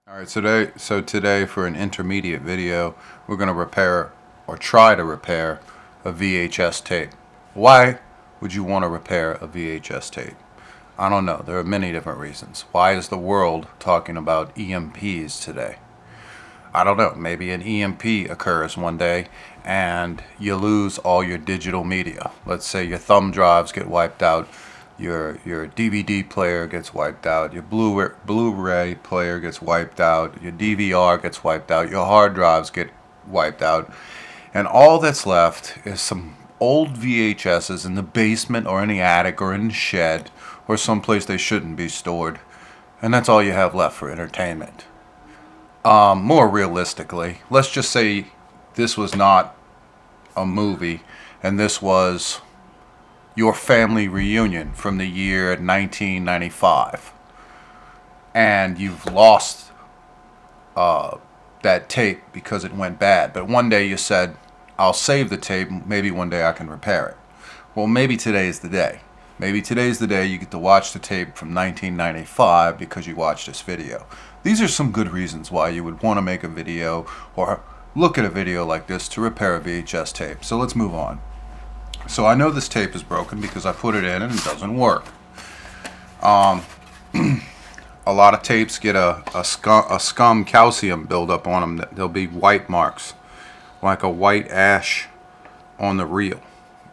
Alright, so today for an intermediate video, we're going to repair or try to repair a VHS tape. Why would you want to repair a VHS tape? I don't know. There are many different reasons. Why is the world talking about EMPs today? I don't know. Maybe an EMP occurs one day and you lose all your digital media. Let's say your thumb drives get wiped out. Your DVD player gets wiped out, your Blu-ray player gets wiped out, your DVR gets wiped out, your hard drives get wiped out, and all that's left is some old VHSs in the basement or in the attic or in the shed or someplace they shouldn't be stored, and that's all you have left for entertainment. More realistically, let's just say this was not a movie and this was your family reunion from the year 1995, and you've lost that tape because it went bad, but one day you said, I'll save the tape, maybe one day I can repair it. Well, maybe today's the day. Maybe today's the day you get to watch the tape from 1995 because you watched this video. These are some good reasons why you would want to make a video or look at a video like this to repair a VHS tape. So let's move on. So I know this tape is broken because I put it in and it doesn't work. A lot of tapes get a scum calcium buildup on them. There'll be white marks, like a white ash on the reel,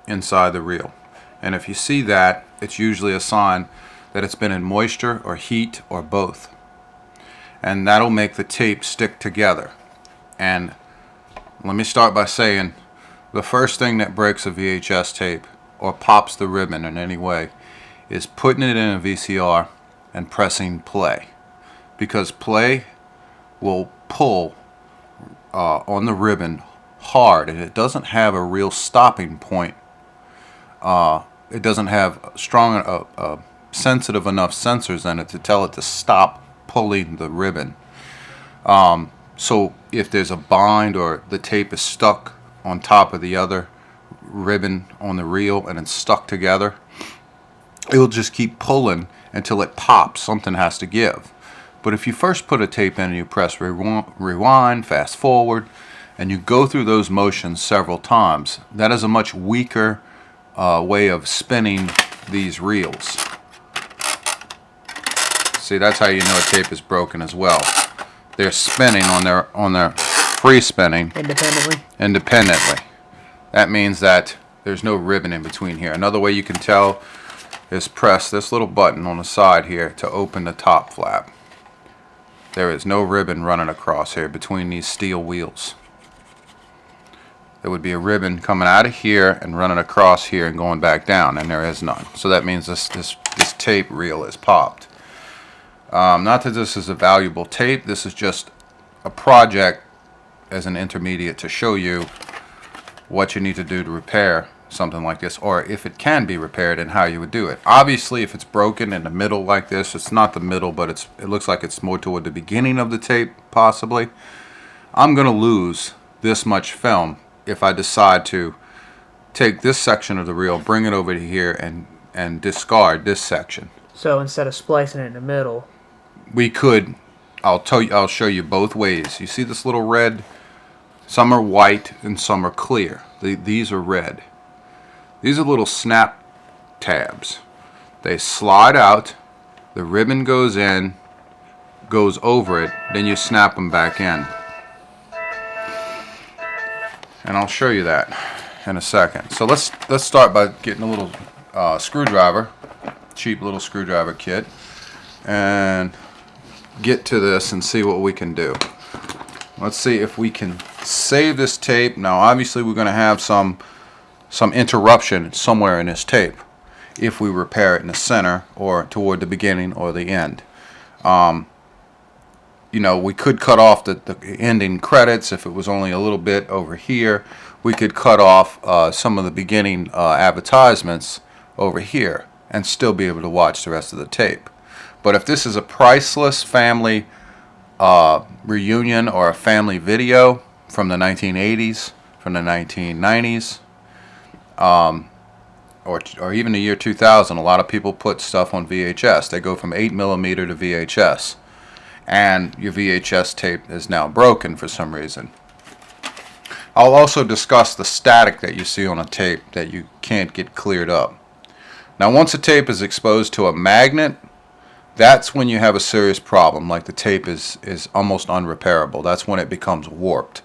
inside the reel. And if you see that, it's usually a sign that it's been in moisture or heat or both. And that'll make the tape stick together. And let me start by saying, the first thing that breaks a VHS tape or pops the ribbon in any way is putting it in a VCR and pressing play, because play will pull on the ribbon hard, and it doesn't have a real stopping point. It doesn't have sensitive enough sensors in it to tell it to stop pulling the ribbon. So if there's a bind or the tape is stuck on top of the other ribbon on the reel and it's stuck together, it will just keep pulling until it pops. Something has to give. But if you first put a tape in and you press rewind, fast forward, and you go through those motions several times, that is a much weaker way of spinning these reels. See, that's how you know a tape is broken as well. They're spinning on their free spinning independently. That means that there's no ribbon in between here. Another way you can tell is press this little button on the side here to open the top flap. There is no ribbon running across here between these steel wheels. There would be a ribbon coming out of here and running across here and going back down, and there is none. So that means this tape reel is popped. Not that this is a valuable tape. This is just a project as an intermediate to show you what you need to do to repair something like this, or if it can be repaired and how you would do it. Obviously, if it's broken in the middle like this, it's not the middle, but it looks like it's more toward the beginning of the tape, possibly. I'm going to lose this much film if I decide to take this section of the reel, bring it over to here, and discard this section. So instead of splicing it in the middle, we could. I'll show you both ways. You see this little red? Some are white and some are clear. These are red. These are little snap tabs. They slide out, the ribbon goes in, goes over it, then you snap them back in. And I'll show you that in a second. So let's start by getting a little screwdriver, cheap little screwdriver kit, and get to this and see what we can do. Let's see if we can save this tape. Now obviously we're going to have some interruption somewhere in this tape if we repair it in the center or toward the beginning or the end. You know, we could cut off the ending credits if it was only a little bit over here. We could cut off some of the beginning advertisements over here and still be able to watch the rest of the tape. But if this is a priceless family reunion or a family video from the 1980s, from the 1990s, or even the year 2000, a lot of people put stuff on VHS. They go from 8mm to VHS. and your VHS tape is now broken for some reason. I'll also discuss the static that you see on a tape that you can't get cleared up. Now, once a tape is exposed to a magnet, that's when you have a serious problem, like the tape is almost unrepairable. That's when it becomes warped.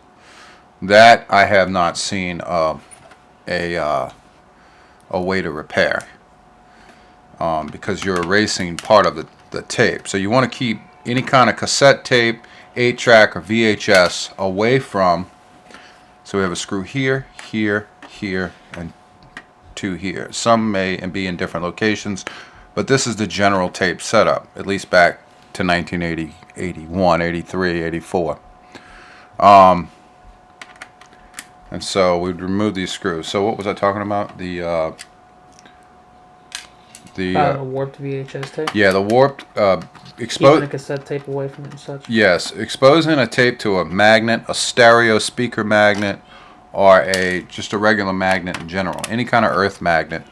That I have not seen a way to repair, because you're erasing part of the tape. So you want to keep any kind of cassette tape, 8-track, or VHS away from. So we have a screw here, here, here, and 2 here. Some may be in different locations, but this is the general tape setup, at least back to 1980, 81, 83, 84. And so we'd remove these screws. So what was I talking about? The warped VHS tape? Yeah, the warped keeping a cassette tape away from it and such. Yes, exposing a tape to a magnet, a stereo speaker magnet, or just a regular magnet in general, any kind of earth magnet,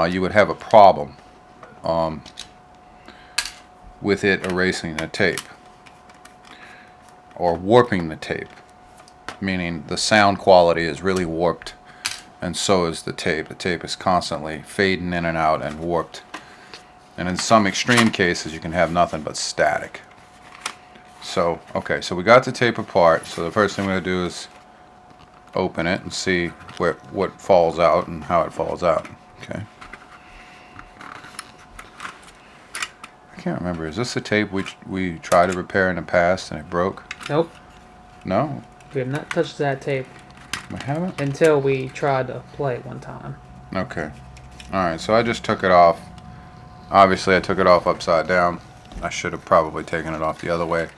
you would have a problem with it erasing the tape or warping the tape, meaning the sound quality is really warped, and so is the tape. The tape is constantly fading in and out and warped. And in some extreme cases, you can have nothing but static. So, okay, so we got the tape apart. So the first thing we're going to do is open it and see what falls out and how it falls out. Okay. I can't remember. Is this the tape we tried to repair in the past and it broke? Nope. No? We have not touched that tape. We haven't? Until we tried to play it one time. Okay. Alright, so I just took it off. Obviously, I took it off upside down. I should have probably taken it off the other way.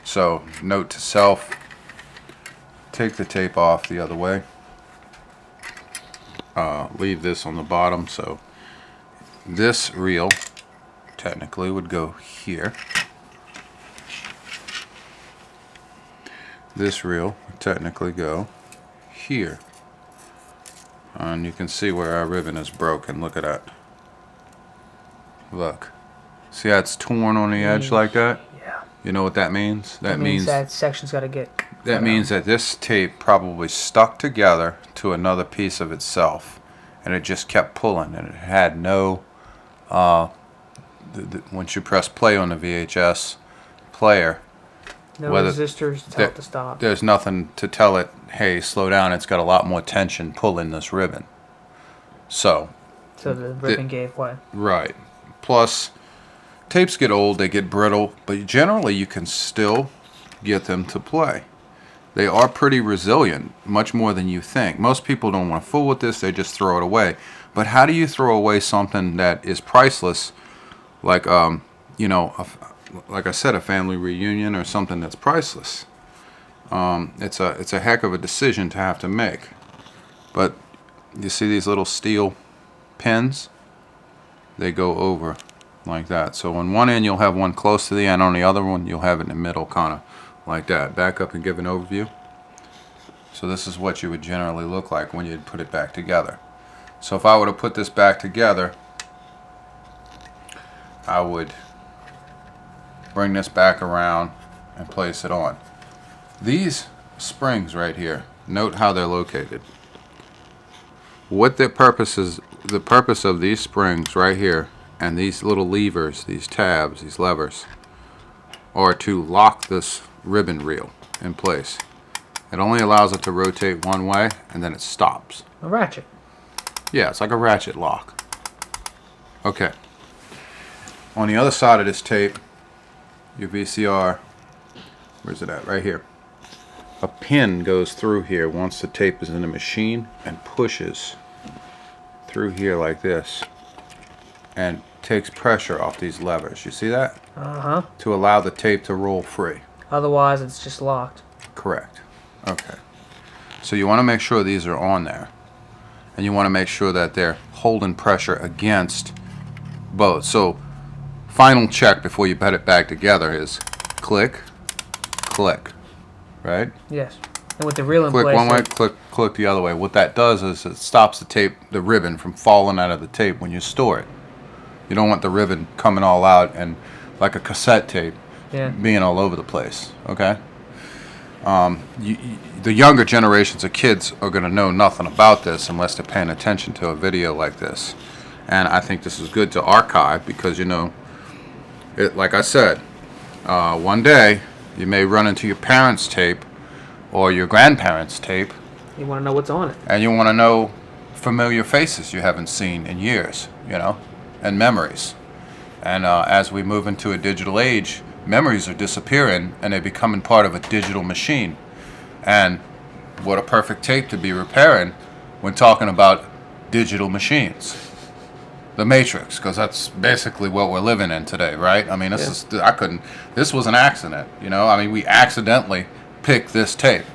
So, note to self, take the tape off the other way. Leave this on the bottom. So, this reel technically would go here. This reel would technically go here. And you can see where our ribbon is broken. Look at that. Look. See how it's torn on the edge like that? Yeah. You know what that means? That means that section's got to get... That means that this tape probably stuck together to another piece of itself. And it just kept pulling. And it had no... once you press play on the VHS player... No resistors to tell it to stop. There's nothing to tell it, hey, slow down. It's got a lot more tension pulling this ribbon. So the ribbon gave way. Right. Plus, tapes get old, they get brittle, but generally you can still get them to play. They are pretty resilient, much more than you think. Most people don't want to fool with this, they just throw it away. But how do you throw away something that is priceless, like, like I said, a family reunion or something that's priceless? It's a heck of a decision to have to make. But you see these little steel pins? They go over like that. So on one end you'll have one close to the end, on the other one you'll have it in the middle, kind of like that. Back up and give an overview. So this is what you would generally look like when you'd put it back together. So if I were to put this back together, I would bring this back around and place it on. These springs right here, note how they're located. What the purpose of these springs right here and these little levers, these tabs, these levers, are to lock this ribbon reel in place. It only allows it to rotate one way and then it stops. A ratchet. Yeah, it's like a ratchet lock. Okay. On the other side of this tape, your VCR, where's it at? Right here. A pin goes through here once the tape is in the machine and pushes through here like this and takes pressure off these levers. You see that? Uh-huh. To allow the tape to roll free. Otherwise, it's just locked. Correct. Okay. So you want to make sure these are on there. And you want to make sure that they're holding pressure against both. So final check before you put it back together is click, click. Right? Yes. And with the reel in place, click one way, click the other way. What that does is it stops the ribbon from falling out of the tape when you store it. You don't want the ribbon coming all out, and like a cassette tape, being all over the place. Okay. The younger generations of kids are going to know nothing about this unless they're paying attention to a video like this. And I think this is good to archive because, like I said, one day you may run into your parents' tape or your grandparents' tape. You want to know what's on it. And you want to know familiar faces you haven't seen in years, and memories. And as we move into a digital age, memories are disappearing and they're becoming part of a digital machine. And what a perfect tape to be repairing when talking about digital machines. The Matrix, because that's basically what we're living in today, right? I mean, this was an accident, we accidentally picked this tape.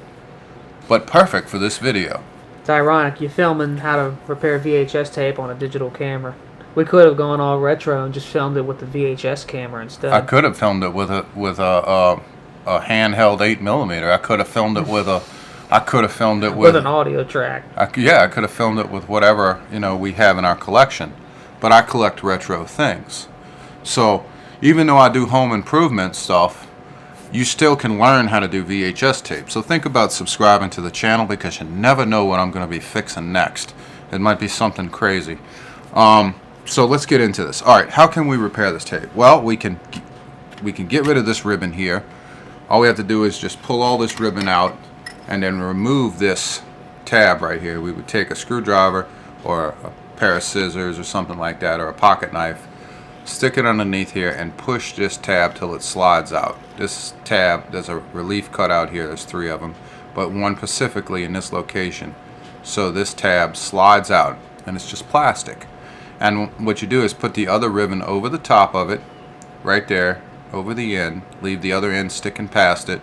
But perfect for this video. It's ironic, you're filming how to repair VHS tape on a digital camera. We could have gone all retro and just filmed it with the VHS camera instead. I could have filmed it with a handheld 8mm. I could have filmed it with with an audio track. I could have filmed it with whatever we have in our collection. But I collect retro things. So even though I do home improvement stuff, you still can learn how to do VHS tape. So think about subscribing to the channel because you never know what I'm going to be fixing next. It might be something crazy. So let's get into this. All right, how can we repair this tape? Well, we can get rid of this ribbon here. All we have to do is just pull all this ribbon out and then remove this tab right here. We would take a screwdriver or a pair of scissors or something like that, or a pocket knife, stick it underneath here and push this tab till it slides out. This tab, there's a relief cut out here, there's 3 of them, but one specifically in this location. So this tab slides out and it's just plastic. And what you do is put the other ribbon over the top of it, right there, over the end, leave the other end sticking past it,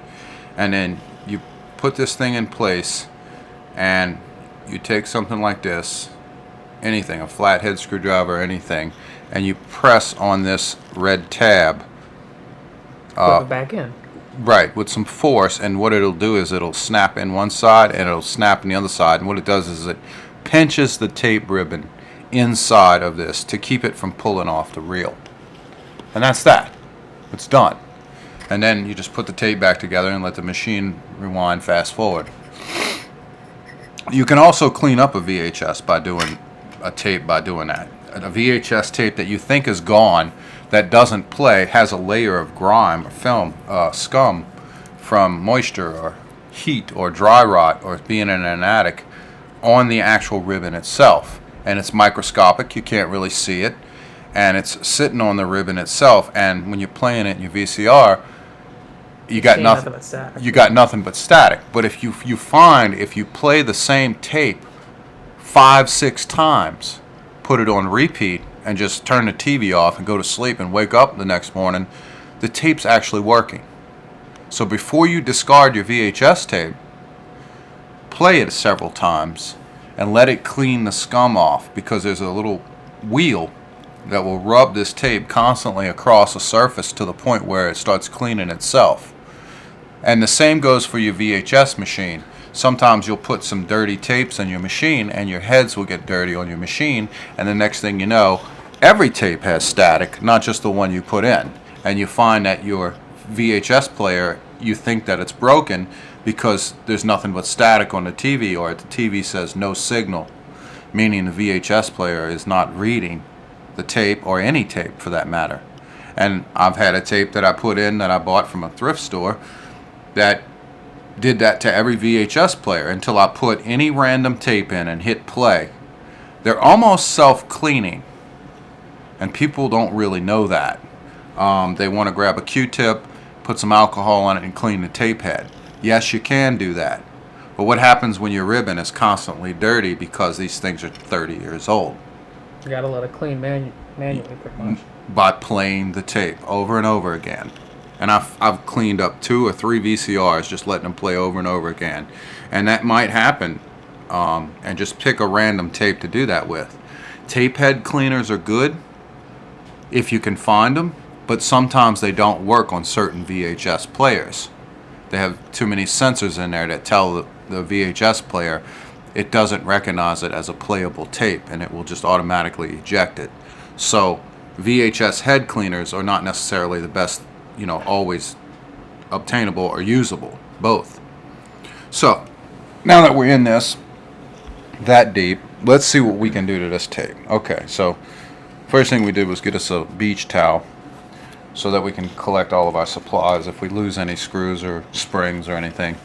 and then you put this thing in place and you take something like this, anything, a flathead screwdriver, anything, and you press on this red tab. Put it back in. Right, with some force, and what it'll do is it'll snap in one side and it'll snap in the other side, and what it does is it pinches the tape ribbon inside of this to keep it from pulling off the reel. And that's that. It's done. And then you just put the tape back together and let the machine rewind fast forward. You can also clean up a VHS by doing that. A VHS tape that you think is gone, that doesn't play, has a layer of grime or film, scum from moisture or heat or dry rot or being in an attic on the actual ribbon itself. And it's microscopic, you can't really see it, and it's sitting on the ribbon itself, and when you're playing it in your VCR, you got nothing but static. But if you play the same tape 5-6 times, put it on repeat, and just turn the TV off and go to sleep and wake up the next morning, the tape's actually working. So before you discard your VHS tape, play it several times and let it clean the scum off, because there's a little wheel that will rub this tape constantly across a surface to the point where it starts cleaning itself. And the same goes for your VHS machine. Sometimes you'll put some dirty tapes on your machine and your heads will get dirty on your machine, and the next thing you know, every tape has static, not just the one you put in. And you find that your VHS player, you think that it's broken because there's nothing but static on the TV, or the TV says no signal, meaning the VHS player is not reading the tape, or any tape for that matter. And I've had a tape that I put in that I bought from a thrift store that did that to every VHS player until I put any random tape in and hit play. They're almost self-cleaning, and people don't really know that. They want to grab a Q-tip, put some alcohol on it, and clean the tape head. Yes, you can do that. But what happens when your ribbon is constantly dirty because these things are 30 years old? You gotta let it clean manually, pretty much. By playing the tape over and over again. And I've cleaned up 2 or 3 VCRs, just letting them play over and over again. And that might happen, and just pick a random tape to do that with. Tape head cleaners are good if you can find them, but sometimes they don't work on certain VHS players. They have too many sensors in there that tell the VHS player it doesn't recognize it as a playable tape, and it will just automatically eject it. So VHS head cleaners are not necessarily the best always obtainable or usable, both. So now that we're in this that deep, let's see what we can do to this tape. Okay, so first thing we did was get us a beach towel so that we can collect all of our supplies if we lose any screws or springs or anything.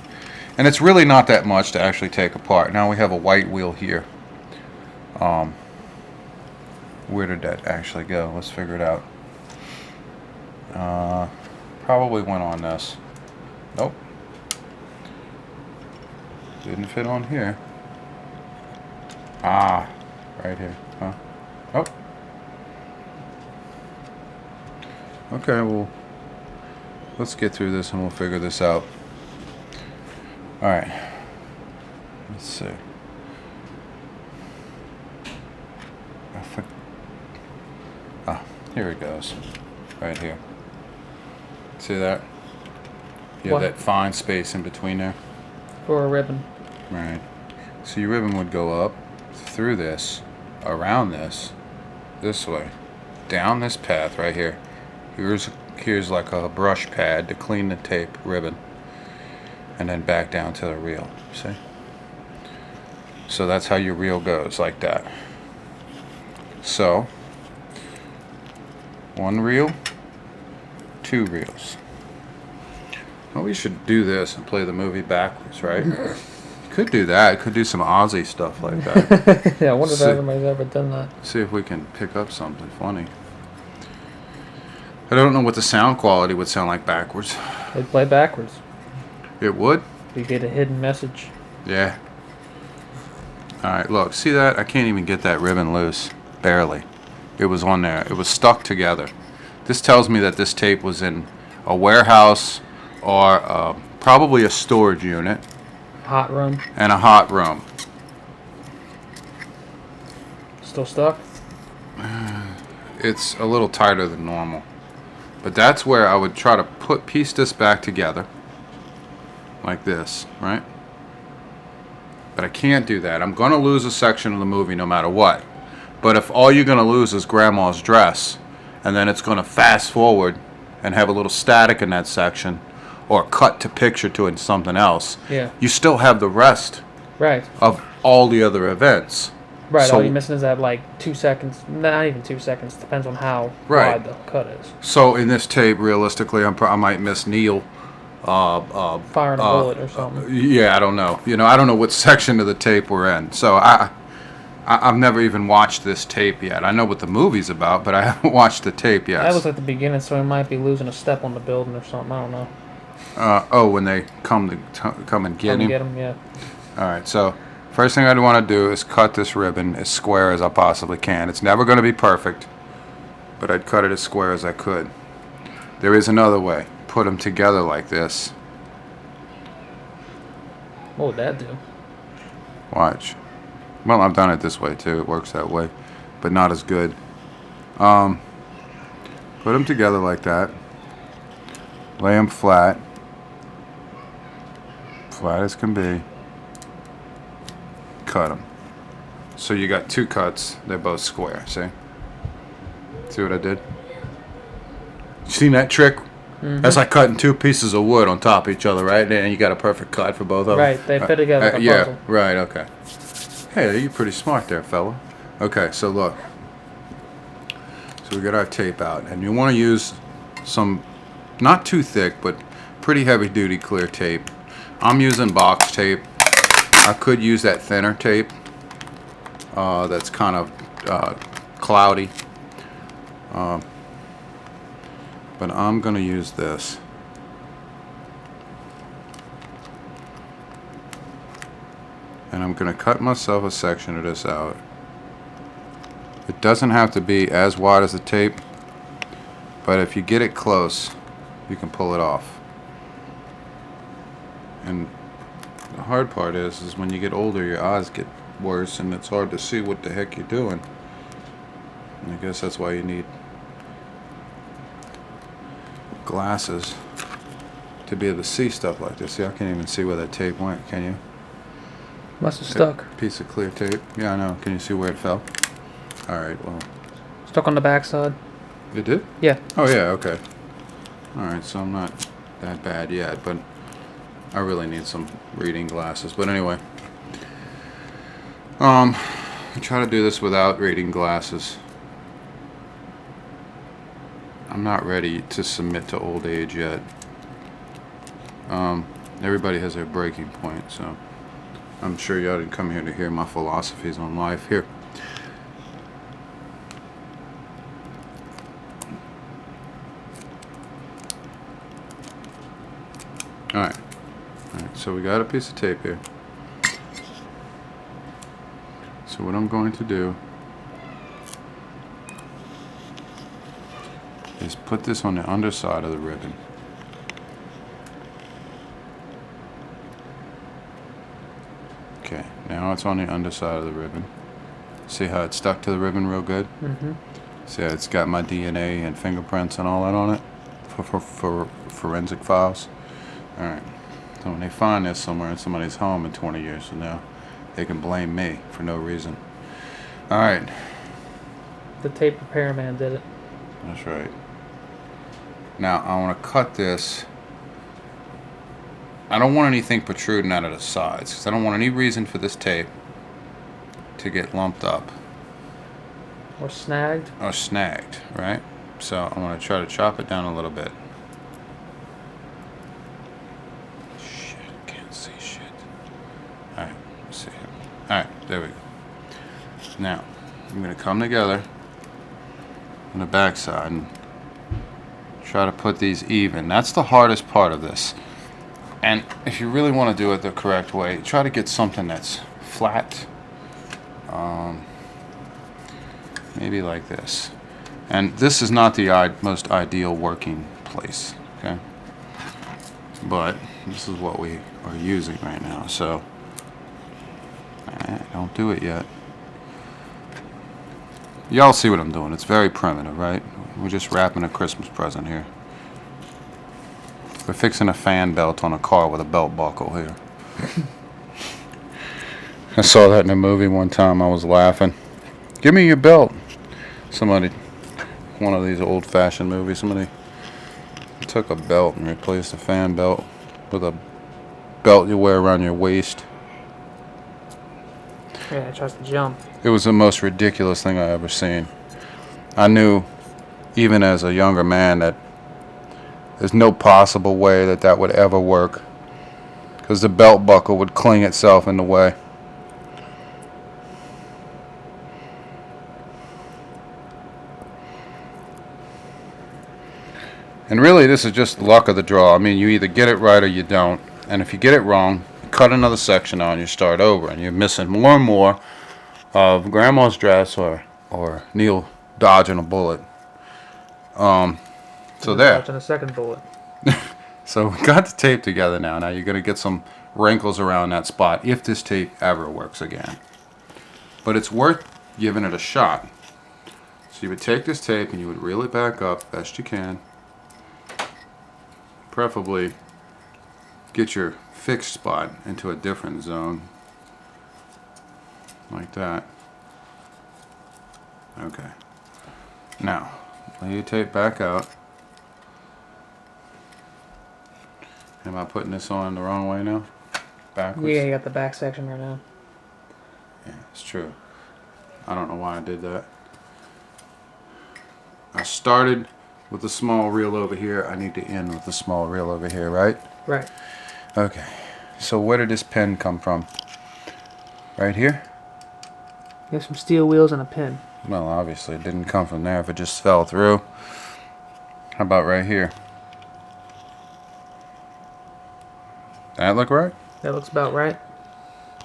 And it's really not that much to actually take apart. Now we have a white wheel here. Where did that actually go? Let's figure it out. Probably went on this. Nope. Didn't fit on here. Ah, right here. Huh? Oh. Okay, well, let's get through this and we'll figure this out. Alright. Let's see. Here it goes. Right here. See that? You have that fine space in between there. For a ribbon. Right. So your ribbon would go up through this, around this way, down this path right here. Here's like a brush pad to clean the tape ribbon, and then back down to the reel. See? So that's how your reel goes, like that. So 1 reel, 2 reels. Well, we should do this and play the movie backwards, right? Could do that. Could do some Aussie stuff like that. Yeah, I wonder if anybody's ever done that. See if we can pick up something funny. I don't know what the sound quality would sound like backwards. They'd play backwards. It would? You get a hidden message. Yeah. Alright, look. See that? I can't even get that ribbon loose. Barely. It was on there. It was stuck together. This tells me that this tape was in a warehouse or probably a storage unit. Hot room. And a hot room. Still stuck? It's a little tighter than normal. But that's where I would try to piece this back together. Like this, right? But I can't do that. I'm going to lose a section of the movie no matter what. But if all you're going to lose is Grandma's dress, and then it's going to fast forward and have a little static in that section, or cut to picture to it something else, yeah, you still have the rest of all the other events. Right, so, all you're missing is that like 2 seconds, not even 2 seconds, depends on how wide the cut is. So in this tape, realistically, I might miss Neil. Firing a bullet or something. Yeah, I don't know. I don't know what section of the tape we're in. So I've never even watched this tape yet. I know what the movie's about, but I haven't watched the tape yet. That was at the beginning, so we might be losing a step on the building or something. I don't know. When they come and get him? Get him, yeah. All right, so first thing I'd want to do is cut this ribbon as square as I possibly can. It's never going to be perfect, but I'd cut it as square as I could. There is another way. Put them together like this. What would that do? Watch. Well, I've done it this way too. It works that way, but not as good. Put them together like that. Lay them flat. Flat as can be. Cut them. So you got 2 cuts. They're both square. See? See what I did? You seen that trick? Mm-hmm. That's like cutting 2 pieces of wood on top of each other, right? And you got a perfect cut for both of them. Right, they fit together like a puzzle. Yeah, right, okay. Hey, you're pretty smart there, fella. Okay, so look. So we got our tape out. And you want to use some, not too thick, but pretty heavy-duty clear tape. I'm using box tape. I could use that thinner tape. That's kind of cloudy. But I'm going to use this. And I'm going to cut myself a section of this out. It doesn't have to be as wide as the tape, but if you get it close, you can pull it off. And the hard part is when you get older, your eyes get worse and it's hard to see what the heck you're doing. And I guess that's why you need glasses to be able to see stuff like this. See, I can't even see where that tape went, can you? Must have stuck. Piece of clear tape. Yeah, I know. Can you see where it fell? Alright, well. Stuck on the back side. It did? Yeah. Oh, yeah, okay. Alright, so I'm not that bad yet, but I really need some reading glasses. But anyway, I try to do this without reading glasses. I'm not ready to submit to old age yet. Everybody has their breaking point, so I'm sure y'all didn't come here to hear my philosophies on life. Here. Alright, so we got a piece of tape here. So what I'm going to do is put this on the underside of the ribbon. Okay, now it's on the underside of the ribbon. See how it stuck to the ribbon real good? Mm-hmm. See how it's got my DNA and fingerprints and all that on it for forensic files? Alright, so when they find this somewhere in somebody's home in 20 years from now, they can blame me for no reason. Alright. The tape repairman did it. That's right. Now, I want to cut this. I don't want anything protruding out of the sides, because I don't want any reason for this tape to get lumped up. Or snagged. Or snagged, right? So I'm going to try to chop it down a little bit. Shit, can't see shit. Alright, let's see. Alright, there we go. Now, I'm going to come together on the back side and try to put these even. That's the hardest part of this. And if you really want to do it the correct way, try to get something that's flat. Maybe like this. And this is not the most ideal working place, okay? But this is what we are using right now, so don't do it yet. Y'all see what I'm doing. It's very primitive, right? We're just wrapping a Christmas present here. We're fixing a fan belt on a car with a belt buckle here. I saw that in a movie one time. I was laughing. Give me your belt. Somebody, one of these old-fashioned movies, somebody took a belt and replaced a fan belt with a belt you wear around your waist. Yeah, it tries to jump. It was the most ridiculous thing I ever seen. I knew, even as a younger man, that there's no possible way that that would ever work, because the belt buckle would cling itself in the way. And really, this is just luck of the draw. I mean, you either get it right or you don't. And if you get it wrong, you cut another section out and you start over. And you're missing more and more of Grandma's dress or Neil dodging a bullet. So there. Dodging a second bullet. So we got the tape together now. Now you're going to get some wrinkles around that spot if this tape ever works again. But it's worth giving it a shot. So you would take this tape and you would reel it back up best you can. Preferably get your fixed spot into a different zone. Like that. Okay. Now, lay your tape back out. Am I putting this on the wrong way now? Backwards? Yeah, you got the back section right now. Yeah, it's true. I don't know why I did that. I started with the small reel over here. I need to end with the small reel over here, right? Right. Okay. So where did this pen come from? Right here? You have some steel wheels and a pin. Well, obviously it didn't come from there if it just fell through. How about right here? That look right? That looks about right.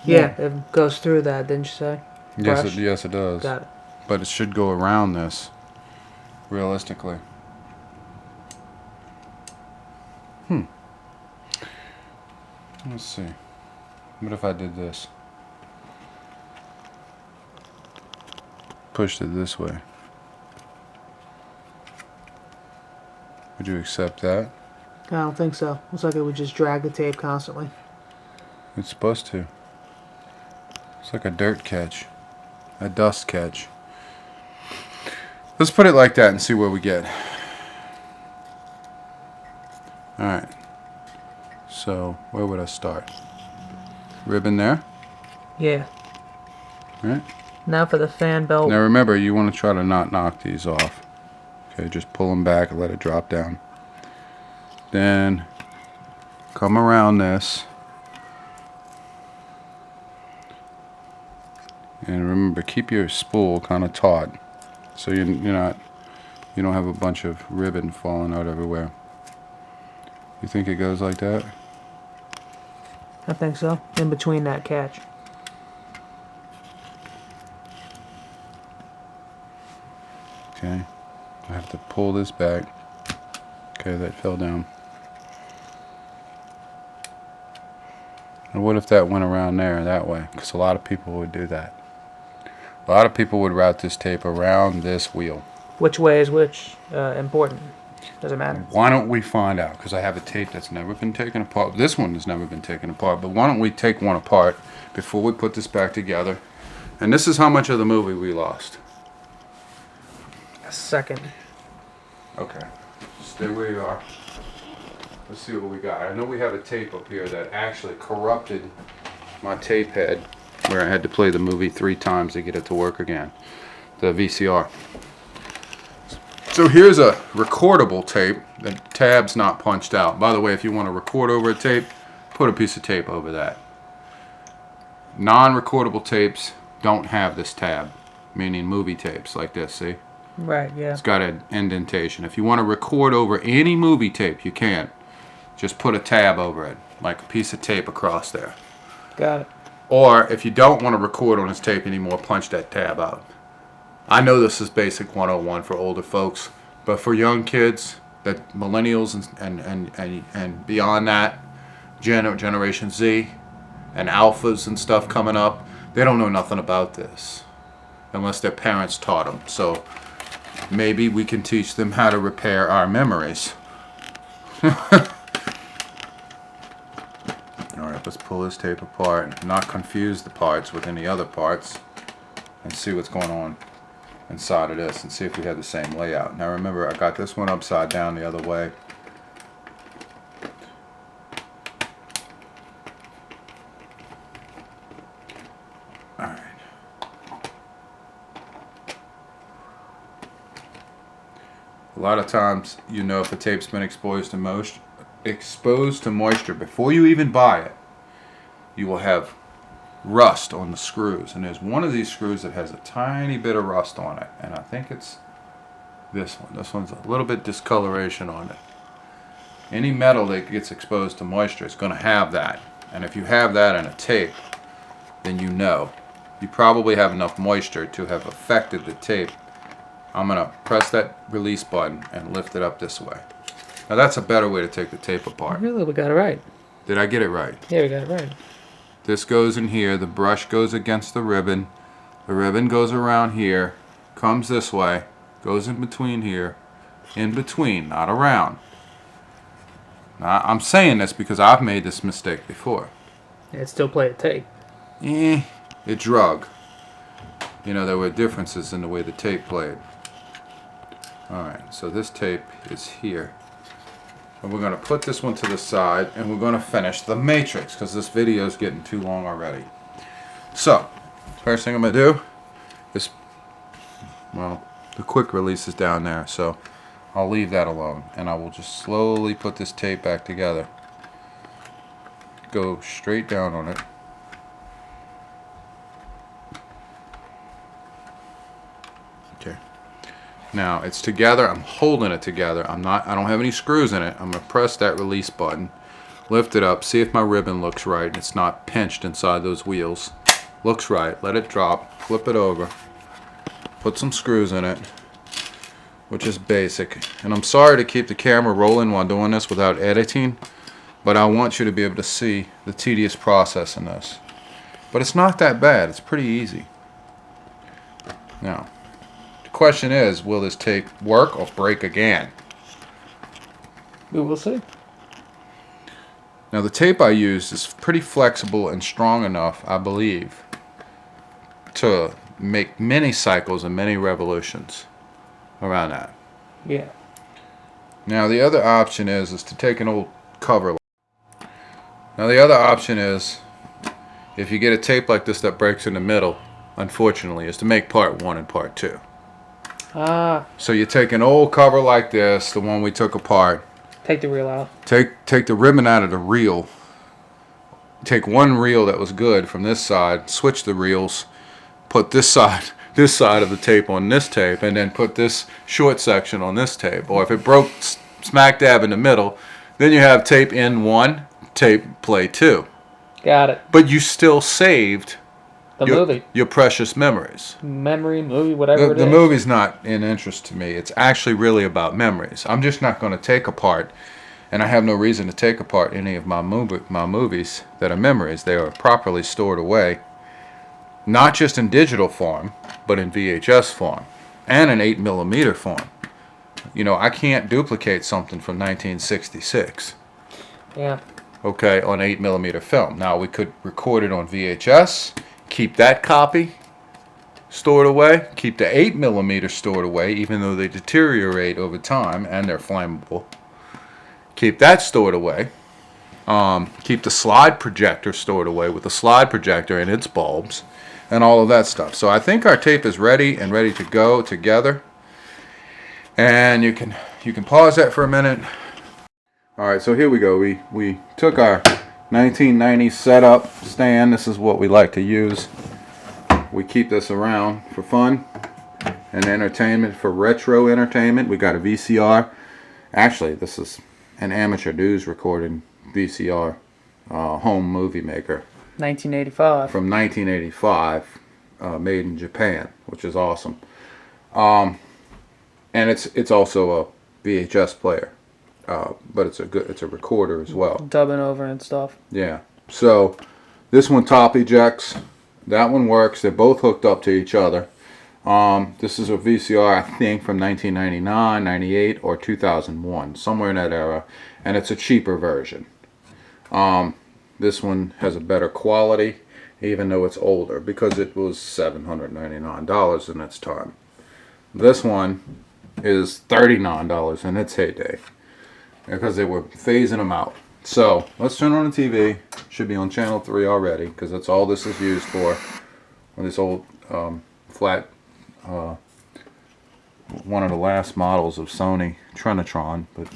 Yeah, it goes through that, didn't you say? Yes, it does. Got it. But it should go around this, realistically. Let's see. What if I did this? Pushed it this way. Would you accept that? I don't think so. Looks like it would just drag the tape constantly. It's supposed to. It's like a dirt catch. A dust catch. Let's put it like that and see where we get. Alright. So, where would I start? Ribbon there? Yeah. Right? Now for the fan belt. Now remember, you want to try to not knock these off. Okay, just pull them back and let it drop down. Then come around this. And remember, keep your spool kind of taut, so you don't have a bunch of ribbon falling out everywhere. You think it goes like that? I think so. In between that catch. Okay. I have to pull this back. Okay, that fell down. And what if that went around there that way? Because a lot of people would do that. A lot of people would route this tape around this wheel. Which way is which important? Does it matter? Why don't we find out? Because I have a tape that's never been taken apart. This one has never been taken apart. But why don't we take one apart before we put this back together? And this is how much of the movie we lost. A second. Okay. Stay where you are. Let's see what we got. I know we have a tape up here that actually corrupted my tape head, where I had to play the movie 3 times to get it to work again. The VCR. So here's a recordable tape. The tab's not punched out. By the way, if you want to record over a tape, put a piece of tape over that. Non-recordable tapes don't have this tab, meaning movie tapes like this, see? Right, yeah. It's got an indentation. If you want to record over any movie tape, you can. Just put a tab over it, like a piece of tape across there. Got it. Or if you don't want to record on this tape anymore, punch that tab out. I know this is basic 101 for older folks, but for young kids, that millennials and beyond that, Generation Z and alphas and stuff coming up, they don't know nothing about this unless their parents taught them. So maybe we can teach them how to repair our memories. Alright, let's pull this tape apart, not confuse the parts with any other parts, and see what's going on inside of this, and see if we have the same layout. Now remember, I got this one upside down the other way. Alright. A lot of times, you know if a tape's been exposed to moisture before you even buy it, you will have rust on the screws. And there's one of these screws that has a tiny bit of rust on it, and I think it's this one. This one's a little bit discoloration on it. Any metal that gets exposed to moisture is going to have that. And if you have that in a tape, then you know. You probably have enough moisture to have affected the tape. I'm going to press that release button and lift it up this way. Now that's a better way to take the tape apart. Really, we got it right. Did I get it right? Yeah, we got it right. This goes in here, the brush goes against the ribbon goes around here, comes this way, goes in between here, in between, not around. Now, I'm saying this because I've made this mistake before. It still played tape. It drug. You know, there were differences in the way the tape played. Alright, so this tape is here. And we're going to put this one to the side, and we're going to finish the matrix, because this video is getting too long already. So, first thing I'm going to do is, well, the quick release is down there, so I'll leave that alone, and I will just slowly put this tape back together. Go straight down on it. Okay. Now it's together. I'm holding it together. I don't have any screws in it. I'm going to press that release button, lift it up, see if my ribbon looks right. It's not pinched inside those wheels. Looks right. Let it drop. Flip it over. Put some screws in it, which is basic. And I'm sorry to keep the camera rolling while doing this without editing, but I want you to be able to see the tedious process in this. But it's not that bad. It's pretty easy. Now, question is, will this tape work or break again? We will see. Now the tape I used is pretty flexible and strong enough, I believe, to make many cycles and many revolutions around that. Yeah. Now the other option is to take an old cover. Now the other option is, if you get a tape like this that breaks in the middle, unfortunately, is to make part 1 and part 2. Ah. So you take an old cover like this, the one we took apart. Take the reel out. Take the ribbon out of the reel. Take one reel that was good from this side, switch the reels, put this side of the tape on this tape, and then put this short section on this tape. Or if it broke smack dab in the middle, then you have tape in 1, tape play 2. Got it. But you still saved movie. Your precious memories. Movie, whatever it is. The movie's not in interest to me. It's actually really about memories. I'm just not going to take apart, and I have no reason to take apart any of my movies that are memories. They are properly stored away, not just in digital form, but in VHS form and in 8mm form. You know, I can't duplicate something from 1966. Yeah. Okay, on 8mm film. Now, we could record it on VHS, keep that copy stored away, keep the 8mm stored away, even though they deteriorate over time and they're flammable. Keep that stored away. Keep the slide projector stored away with the slide projector and its bulbs and all of that stuff. So I think our tape is ready and ready to go together. And you can pause that for a minute. All right, so here we go. We took our 1990 setup stand. This is what we like to use. We keep this around for fun and entertainment, for retro entertainment. We got a VCR. Actually, this is an amateur news recording VCR home movie maker. 1985. From 1985, made in Japan, which is awesome. And it's also a VHS player. But it's a recorder as well. Dubbing over and stuff. Yeah. So this one top ejects. That one works. They're both hooked up to each other. This is a VCR, I think, from 1999, 98, or 2001, somewhere in that era, and it's a cheaper version. This one has a better quality, even though it's older, because it was $799 in its time. This one is $39 in its heyday, because they were phasing them out. So let's turn on the TV. Should be on channel 3 already, because that's all this is used for. On this old flat, one of the last models of Sony Trinitron. But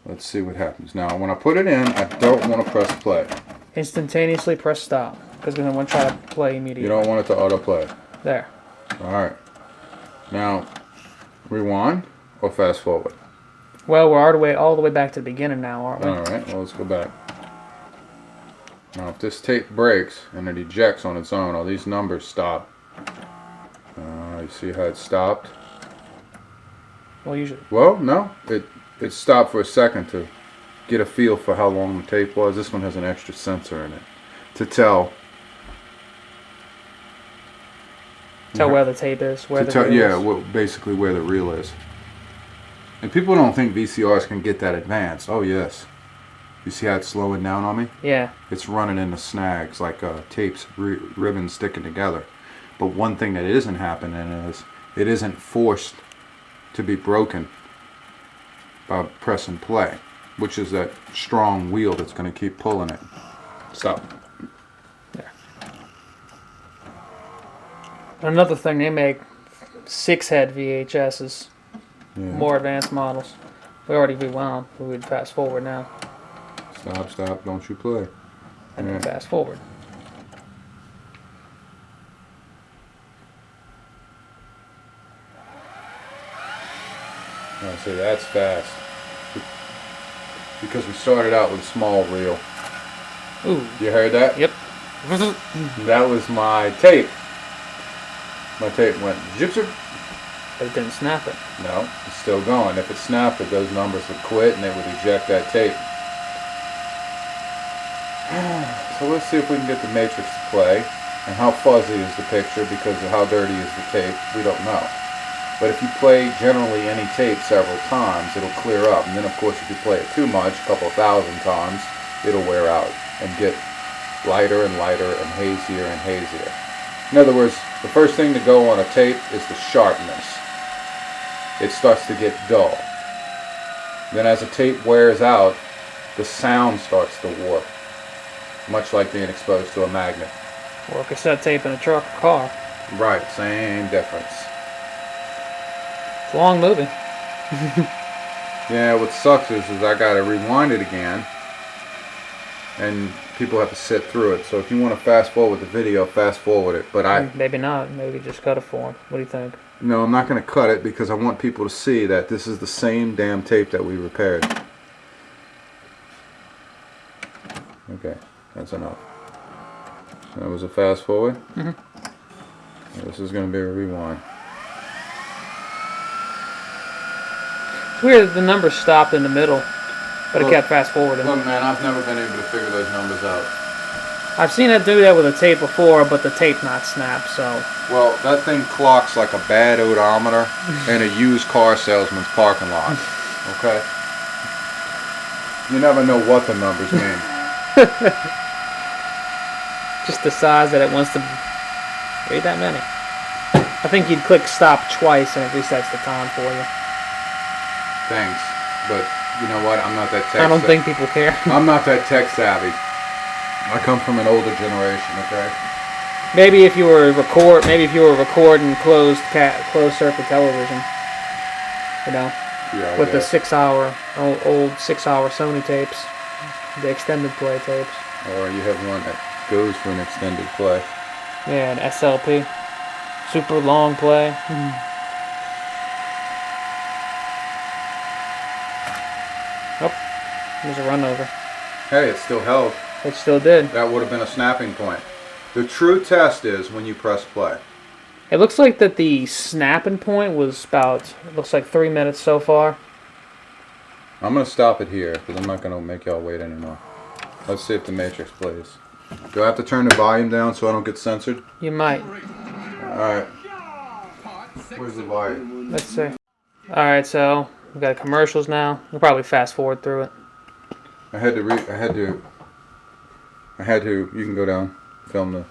let's see what happens. Now, when I put it in, I don't want to press play. Instantaneously press stop, because we're going to try to play immediately. You don't want it to autoplay. There. All right. Now, rewind or fast forward? Well, we're all the way back to the beginning now, aren't we? All right, well, let's go back. Now, if this tape breaks and it ejects on its own, all these numbers stop. You see how it stopped? Well, usually. Well, no, it stopped for a second to get a feel for how long the tape was. This one has an extra sensor in it to tell. Tell where the tape is, where the reel is. Yeah, well, basically where the reel is. And people don't think VCRs can get that advanced. Oh, yes. You see how it's slowing down on me? Yeah. It's running into snags, like tapes, ribbons sticking together. But one thing that isn't happening is it isn't forced to be broken by press and play, which is that strong wheel that's going to keep pulling it. Stop. There. Another thing, they make 6-head VHSs. Yeah. More advanced models. We already rewound. We would fast forward now. Stop, don't you play. And then fast forward. Oh, see, that's fast. Because we started out with a small reel. Ooh. You heard that? Yep. That was my tape. My tape went zip zip. But it didn't snap it. No, it's still going. If it snapped it, those numbers would quit and they would eject that tape. So let's see if we can get the matrix to play. And how fuzzy is the picture because of how dirty is the tape, we don't know. But if you play generally any tape several times, it'll clear up. And then of course if you play it too much, a couple thousand times, it'll wear out and get lighter and lighter and hazier and hazier. In other words, the first thing to go on a tape is the sharpness. it starts to get dull. Then as the tape wears out, the sound starts to warp, much like being exposed to a magnet. Or a cassette tape in a truck or car. Right, same difference. It's a long movie. Yeah, what sucks is I gotta rewind it again, and people have to sit through it. So if you want to fast forward the video, fast forward it. But Maybe not. Maybe just cut it for them. What do you think? No, I'm not gonna cut it because I want people to see that this is the same damn tape that we repaired. Okay, that's enough. That was a fast forward. This is going to be a rewind. It's weird that the numbers stopped in the middle, but it kept fast forwarding. Look, man, I've never been able to figure those numbers out. I've seen it do that with a tape before, but the tape not snapped, so... Well, that thing clocks like a bad odometer in a used car salesman's parking lot. Okay? You never know what the numbers mean. Just the size that it wants to read that many. I think you'd click stop twice and it resets the time for you. Thanks. But you know what? I'm not that tech I don't think people care. I'm not that tech savvy. I come from an older generation, okay? Maybe if you were recording closed circuit television, you know, Yeah, with the 6-hour old 6-hour Sony tapes, the extended play tapes. Or you have one that goes for an extended play. Yeah, an SLP, super long play. Oh, there's a run over. Hey, it still held. It still did. That would have been a snapping point. The true test is when you press play. It looks like that the snapping point was about, it looks like 3 minutes so far. I'm going to stop it here because I'm not going to make y'all wait anymore. Let's see if the Matrix plays. Do I have to turn the volume down so I don't get censored? You might. Alright. Where's the volume? Let's see. Alright, so we got commercials now. We'll probably fast forward through it. You can go down, film the...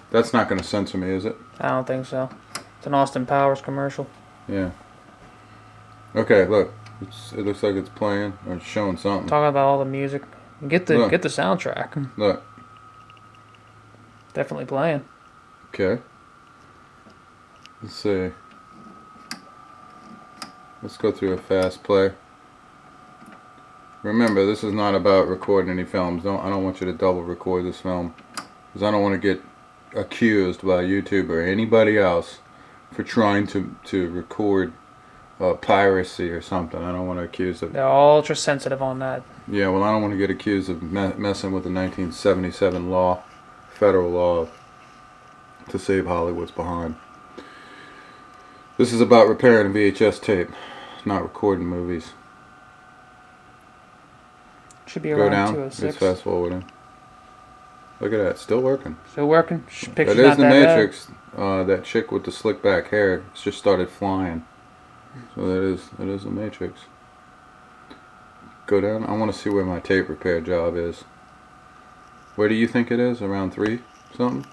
That's not going to censor me, is it? I don't think so. It's an Austin Powers commercial. Yeah. Okay, look. It looks like it's playing or it's showing something. Talking about all the music. Get the soundtrack. Look. Definitely playing. Okay. Let's see. Let's go through a fast play. Remember, this is not about recording any films. I don't want you to double record this film, because I don't want to get accused by YouTube or anybody else for trying to record piracy or something. I don't want to accuse them. They're ultra sensitive on that. Yeah, well, I don't want to get accused of messing with the 1977 law, federal law, to save Hollywood's behind. This is about repairing a VHS tape, not recording movies. Should be Go around down. 206. It's fast forwarding. Look at that, still working. Still working. Picture's That is not the that Matrix. That chick with the slick back hair just started flying. So that is the Matrix. Go down. I want to see where my tape repair job is. Where do you think it is? Around 3 something?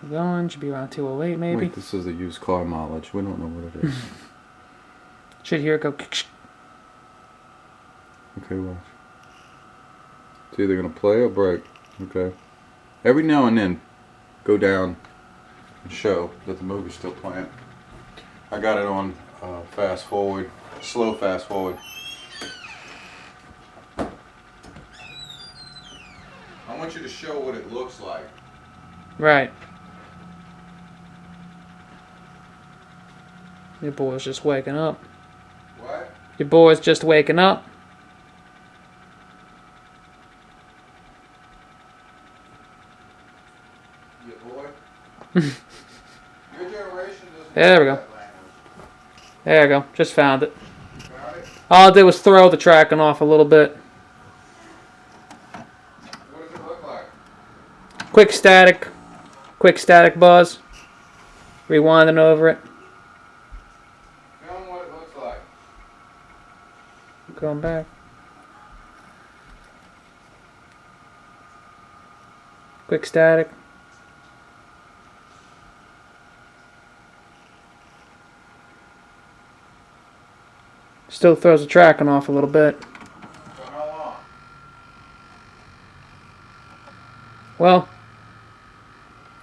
Keep going. Should be around 208 maybe. Wait, this is the used car mileage. We don't know what it is. Should hear it go. Okay, watch. It's either going to play or break. Okay. Every now and then, go down and show that the movie's still playing. I got it on fast forward, slow fast forward. I want you to show what it looks like. Right. Your boy's just waking up. What? Your boy's just waking up. Your boy? Your generation doesn't There we know go. that language. There we go. Just found it. Got it? All I did was throw the tracking off a little bit. What does it look like? Quick static buzz. Rewinding over it. Tell them what it looks like. Going back. Quick static. Still throws the tracking off a little bit. For how long? Well,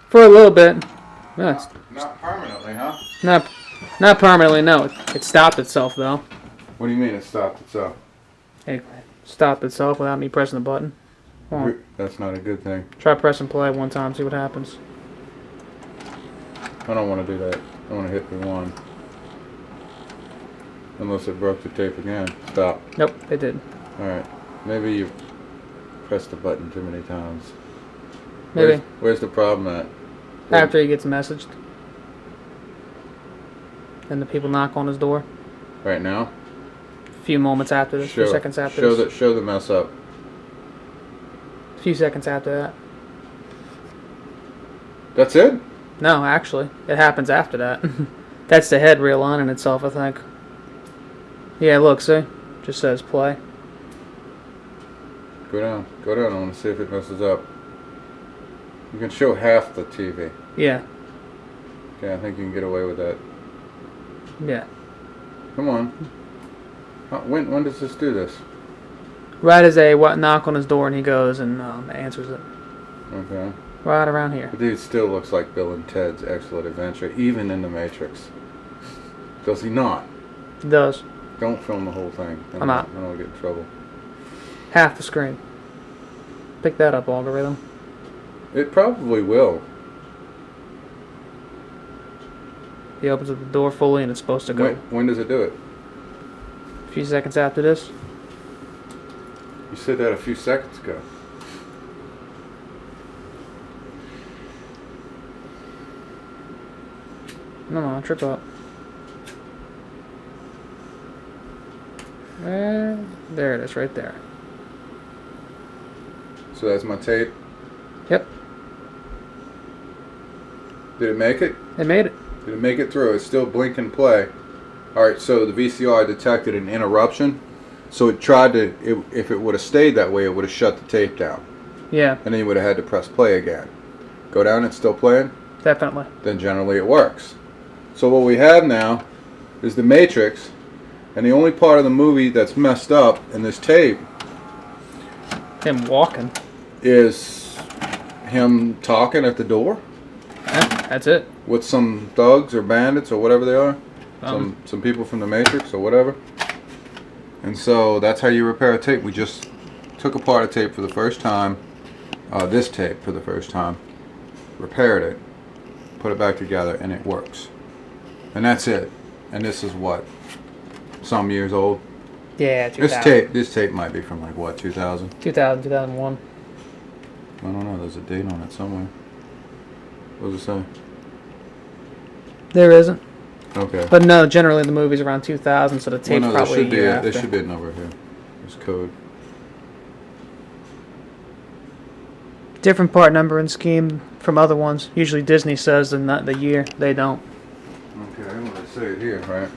for a little bit. No, it's Not permanently, huh? not permanently, no. It stopped itself, though. What do you mean it stopped itself? It stopped itself without me pressing the button. Come on. That's not a good thing. Try pressing play one time, see what happens. I don't want to do that. I want to hit rewind. Unless it broke the tape again. Stop. Nope, it did. Alright. Maybe you pressed the button too many times. Maybe. Where's the problem at? After he gets messaged. And the people knock on his door. Right now? A few moments after this, a few seconds after this. Show the mess up. A few seconds after that. That's it? No, actually. It happens after that. That's the head realigning itself, I think. Yeah, look, see? Just says play. Go down. Go down. I want to see if it messes up. You can show half the TV. Yeah. Okay, I think you can get away with that. Yeah. Come on. When does this do this? Right as they knock on his door and he goes and answers it. Okay. Right around here. The dude still looks like Bill and Ted's Excellent Adventure, even in The Matrix. Does he not? He does. Don't film the whole thing. I'm out. I don't get in trouble. Half the screen. Pick that up, algorithm. It probably will. He opens up the door fully and it's supposed to go. When does it do it? A few seconds after this. You said that a few seconds ago. No, trip up. There it is, right there. So that's my tape. Yep. Did it make it? It made it. Did it make it through? It's still blink and play. Alright, so the VCR detected an interruption. So it tried to, if it would have stayed that way, it would have shut the tape down. Yeah. And then you would have had to press play again. Go down, it's still playing? Definitely. Then generally it works. So what we have now is The Matrix, and the only part of the movie that's messed up in this tape Him walking. is him talking at the door Yeah, that's it. with some thugs or bandits or whatever they are. Some people from The Matrix or whatever. And so that's how you repair a tape. We just took apart a tape for the first time, this tape for the first time, repaired it, put it back together, and it works. And that's it. And this is what? Some years old? Yeah, 2000. This tape might be from like what, 2000? 2000, 2001. I don't know, there's a date on it somewhere. What does it say? There isn't. Okay. But no, generally the movie's around 2000, so the tape's Well, no, probably a year after. there should be a number here. There's code. Different part numbering scheme from other ones. Usually Disney says the year. They don't. Okay, I'm going to say it here, right?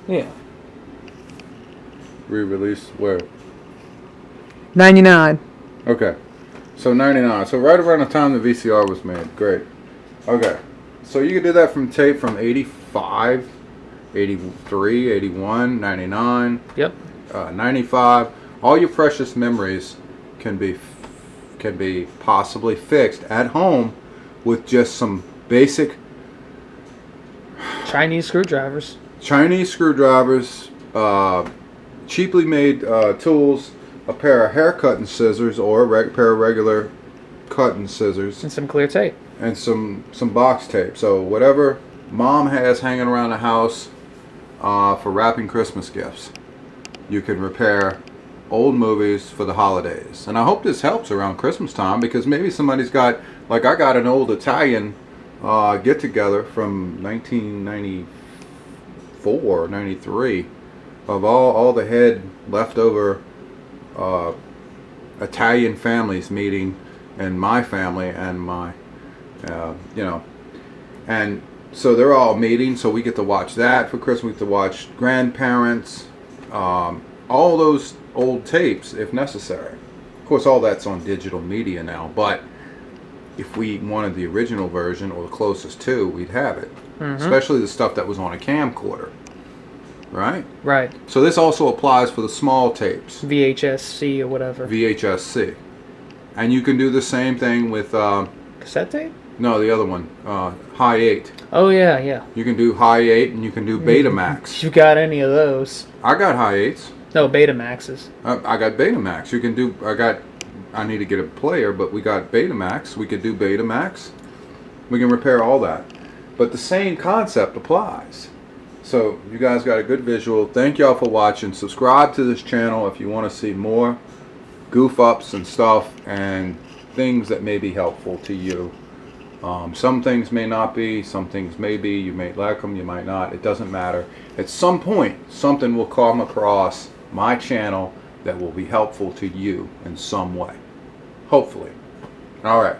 Yeah. Re-release where? 99. Okay. So 99. So right around the time the VCR was made. Great. Okay. So you can do that from tape from 85, 83, 81, 99, Yep. 95. All your precious memories can be possibly fixed at home with just some basic Chinese screwdrivers. Chinese screwdrivers, cheaply made tools, a pair of hair cutting scissors or a pair of regular cutting scissors, And some clear tape. and some box tape. So whatever mom has hanging around the house for wrapping Christmas gifts, you can repair old movies for the holidays. And I hope this helps around Christmas time, because maybe somebody's got, like I got an old Italian get together from 1994, 93 of all the head leftover Italian families meeting, and my family and my and so they're all meeting, so we get to watch that for Christmas. We get to watch grandparents, all those old tapes if necessary. Of course, all that's on digital media now, but if we wanted the original version or the closest to, we'd have it. Mm-hmm. Especially the stuff that was on a camcorder. right? Right. So this also applies for the small tapes, VHS-C or whatever. VHS-C. And you can do the same thing with, Cassette tape? no, the other one, high 8. Oh, yeah, yeah. You can do high 8 and you can do Betamax. You got any of those? I got high 8s. No, Betamaxes. I got Betamax. You can do, I need to get a player, but we got Betamax. We could do Betamax. We can repair all that. But the same concept applies. So you guys got a good visual. Thank y'all for watching. Subscribe to this channel if you want to see more goof ups and stuff and things that may be helpful to you. Some things may not be, some things may be. You may like them, you might not. It doesn't matter. At some point, something will come across my channel that will be helpful to you in some way. Hopefully. All right.